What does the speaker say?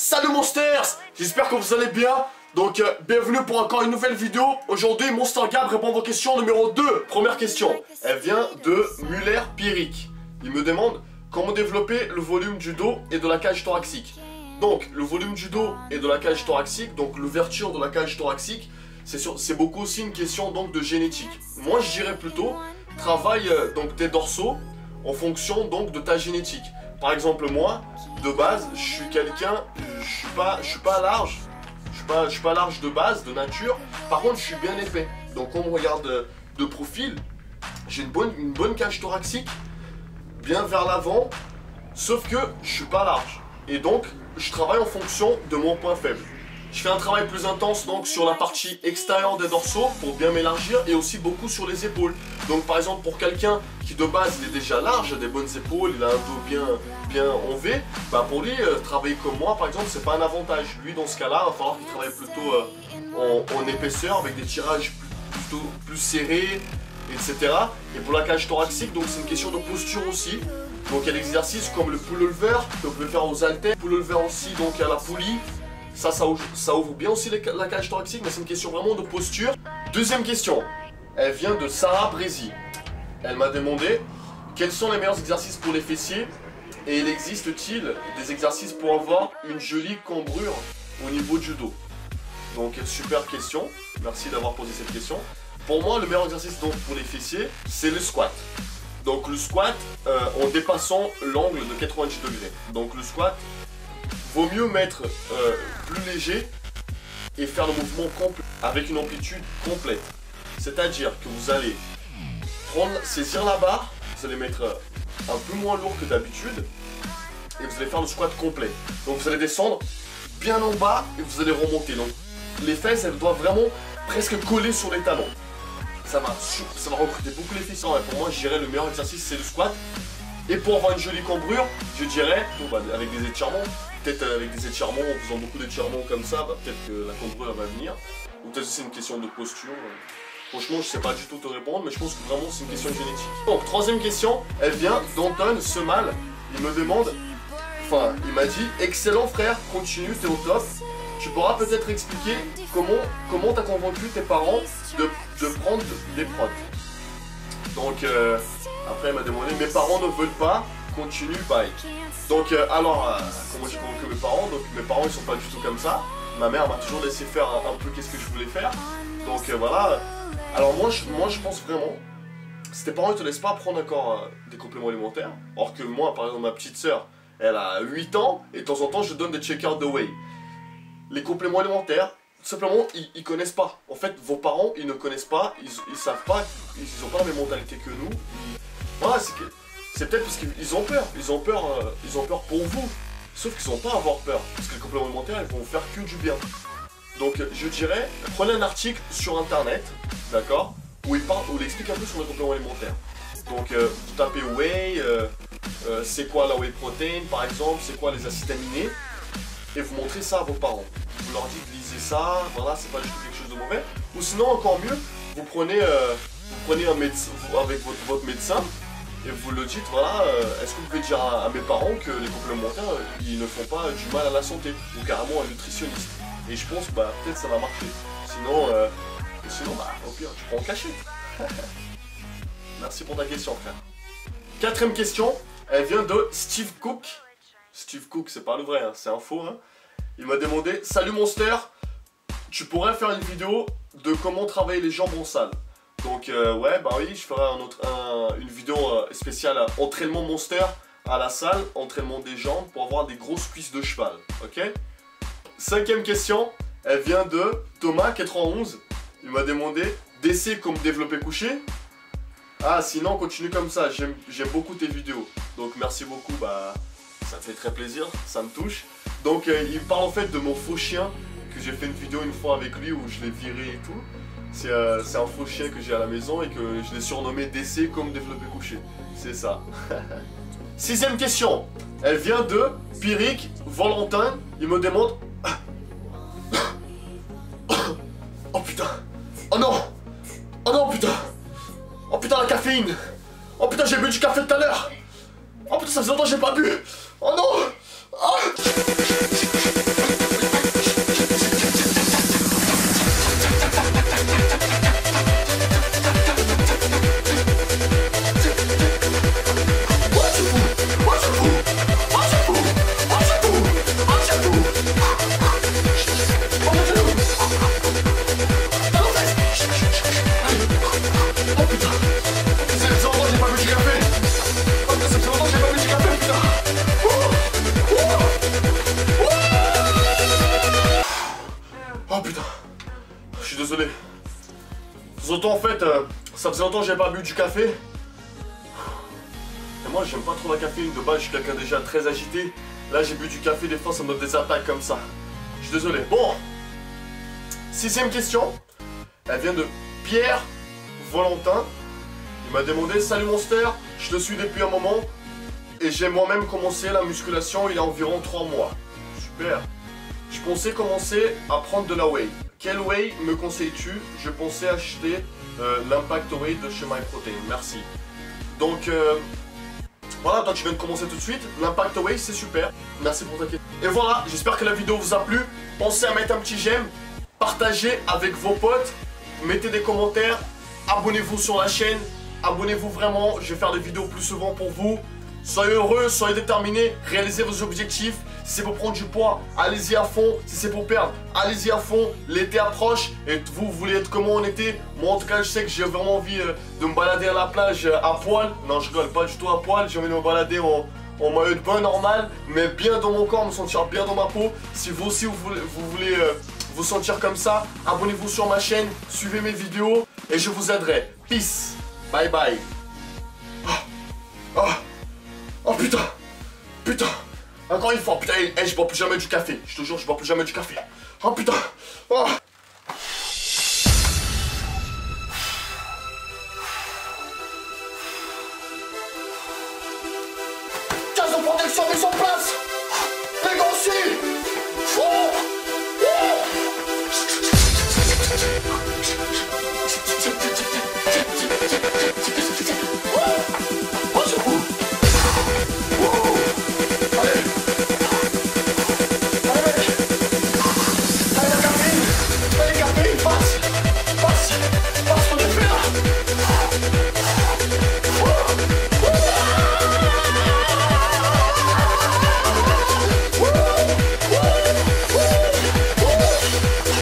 Salut Monsters, j'espère que vous allez bien. Donc bienvenue pour encore une nouvelle vidéo. Aujourd'hui Monster Gab répond à vos questions numéro 2. Première question, elle vient de Muller Pierrick. Il me demande comment développer le volume du dos et de la cage thoracique. Donc le volume du dos et de la cage thoracique, donc l'ouverture de la cage thoracique, c'est beaucoup aussi une question donc de génétique. Moi je dirais plutôt travaille donc tes dorsaux en fonction donc de ta génétique. Par exemple moi, de base, je suis quelqu'un, je suis pas large, je suis pas large de base, de nature. Par contre, je suis bien épais. Donc, on me regarde de profil, j'ai une bonne cage thoracique, bien vers l'avant, sauf que je suis pas large. Et donc, je travaille en fonction de mon point faible. Je fais un travail plus intense donc sur la partie extérieure des dorsaux pour bien m'élargir et aussi beaucoup sur les épaules. Donc par exemple pour quelqu'un qui de base il est déjà large, a des bonnes épaules, il a un dos bien en V, bah pour lui travailler comme moi par exemple c'est pas un avantage. Lui dans ce cas-là il va falloir qu'il travaille plutôt en épaisseur avec des tirages plutôt plus serrés, etc. Et pour la cage thoracique donc c'est une question de posture aussi. Donc il y a des exercices comme le pullover que vous pouvez faire aux haltères, pullover aussi donc à la poulie. Ça ouvre bien aussi la cage thoracique, mais c'est une question vraiment de posture. Deuxième question, elle vient de Sarah Brézy. Elle m'a demandé quels sont les meilleurs exercices pour les fessiers et il existe-t-il des exercices pour avoir une jolie cambrure au niveau du dos. Donc super question, merci d'avoir posé cette question. Pour moi le meilleur exercice donc pour les fessiers c'est le squat. Donc le squat en dépassant l'angle de 90 degrés. Donc le squat, vaut mieux mettre plus léger et faire le mouvement complet avec une amplitude complète. C'est-à-dire que vous allez saisir la barre, vous allez mettre un peu moins lourd que d'habitude et vous allez faire le squat complet. Donc vous allez descendre bien en bas et vous allez remonter. Donc les fesses elles doivent vraiment presque coller sur les talons. Ça va recruter beaucoup les fessiers. Et pour moi je dirais le meilleur exercice c'est le squat. Et pour avoir une jolie cambrure, je dirais, avec des étirements, peut-être avec des étirements, en faisant beaucoup d'étirements comme ça, peut-être que la cambrure va venir. Ou peut-être que c'est une question de posture. Franchement, je sais pas du tout te répondre, mais je pense que vraiment c'est une question génétique. Donc, troisième question, elle vient d'Anton Semal. Il me demande, il m'a dit, excellent frère, continue, t'es au top. Tu pourras peut-être expliquer comment t'as convaincu tes parents de prendre des prods. Donc, après, elle m'a demandé, mes parents ne veulent pas, continue, bye. Donc, alors, comment j'ai convaincu mes parents? Donc, mes parents, ils sont pas du tout comme ça. Ma mère m'a toujours laissé faire un peu qu'est-ce que je voulais faire. Donc, voilà. Alors, moi, je pense vraiment, si tes parents, ils te laissent pas prendre encore des compléments alimentaires, alors que moi, par exemple, ma petite sœur, elle a 8 ans, et de temps en temps, je donne des check-out de whey. Les compléments alimentaires, tout simplement, ils connaissent pas. En fait, vos parents, ils ne connaissent pas, ils savent pas, ils ont pas la même mentalité que nous. Voilà, c'est peut-être parce qu'ils ont peur. Ils ont peur pour vous. Sauf qu'ils n'ont pas à avoir peur. Parce que les compléments alimentaires, ils vont faire que du bien. Donc, je dirais, prenez un article sur internet, d'accord, où il explique un peu sur les compléments alimentaires. Donc, vous tapez whey, c'est quoi la whey protein, par exemple, c'est quoi les acides aminés. Et vous montrez ça à vos parents. Vous leur dites lisez ça, voilà, c'est pas du tout quelque chose de mauvais. Ou sinon encore mieux, vous prenez un médecin avec votre médecin et vous le dites, voilà, est-ce que vous pouvez dire à mes parents que les compléments alimentaires ils ne font pas du mal à la santé, ou carrément un nutritionniste. Et je pense peut-être ça va marcher. Sinon au pire tu prends en cachette. Merci pour ta question frère. Quatrième question, elle vient de Steve Cook. Steve Cook, c'est pas le vrai, hein, c'est un faux. Hein. Il m'a demandé, salut Monster, tu pourrais faire une vidéo de comment travailler les jambes en salle. Donc ouais, bah oui, je ferai une vidéo spéciale entraînement Monster à la salle, entraînement des jambes pour avoir des grosses cuisses de cheval, ok? Cinquième question, elle vient de Thomas 91. Il m'a demandé, d'essayer comme développer couché. Ah sinon continue comme ça, j'aime beaucoup tes vidéos. Donc merci beaucoup, bah... ça me fait très plaisir, ça me touche. Donc il parle en fait de mon faux chien, que j'ai fait une vidéo une fois avec lui où je l'ai viré et tout. C'est un faux chien que j'ai à la maison et que je l'ai surnommé DC comme développé couché. C'est ça. Sixième question, elle vient de Pierrick Valentin. Il me demande... Oh putain. Oh non. Oh non putain. Oh putain la caféine. Oh putain j'ai bu du café tout à l'heure. Oh putain ça faisait longtemps que j'ai pas bu. Oh non. Oh longtemps que j'ai pas bu du café. Et moi j'aime pas trop la caféine, de base je suis quelqu'un déjà très agité. Là j'ai bu du café, des fois ça me donne des attaques comme ça. Je suis désolé. Bon, 6ème question. Elle vient de Pierre Valentin. Il m'a demandé: salut Monster, je te suis depuis un moment et j'ai moi-même commencé la musculation il y a environ 3 mois. Super. Je pensais commencer à prendre de la whey. Quel whey me conseilles-tu? Je pensais acheter l'Impact Whey de chez MyProtein. Merci. Donc voilà, toi tu viens de commencer tout de suite. L'Impact Whey c'est super. Merci pour ta question. Et voilà, j'espère que la vidéo vous a plu. Pensez à mettre un petit j'aime, partagez avec vos potes, mettez des commentaires, abonnez-vous sur la chaîne. Abonnez-vous vraiment, je vais faire des vidéos plus souvent pour vous. Soyez heureux, soyez déterminés, réalisez vos objectifs. Si c'est pour prendre du poids, allez-y à fond. Si c'est pour perdre, allez-y à fond. L'été approche et vous voulez être comment en été? Moi en tout cas je sais que j'ai vraiment envie de me balader à la plage à poil. Non je rigole pas du tout à poil, j'ai envie de me balader en maillot de bain normal. Mais bien dans mon corps, me sentir bien dans ma peau. Si vous aussi vous voulez vous sentir comme ça, abonnez-vous sur ma chaîne, suivez mes vidéos et je vous aiderai. Peace, bye bye. Oh putain, putain. Encore une fois, putain, hey, je bois plus jamais du café. Je te jure, je bois plus jamais du café. Oh putain. Oh. Case de protection mise en place. Les gars aussi.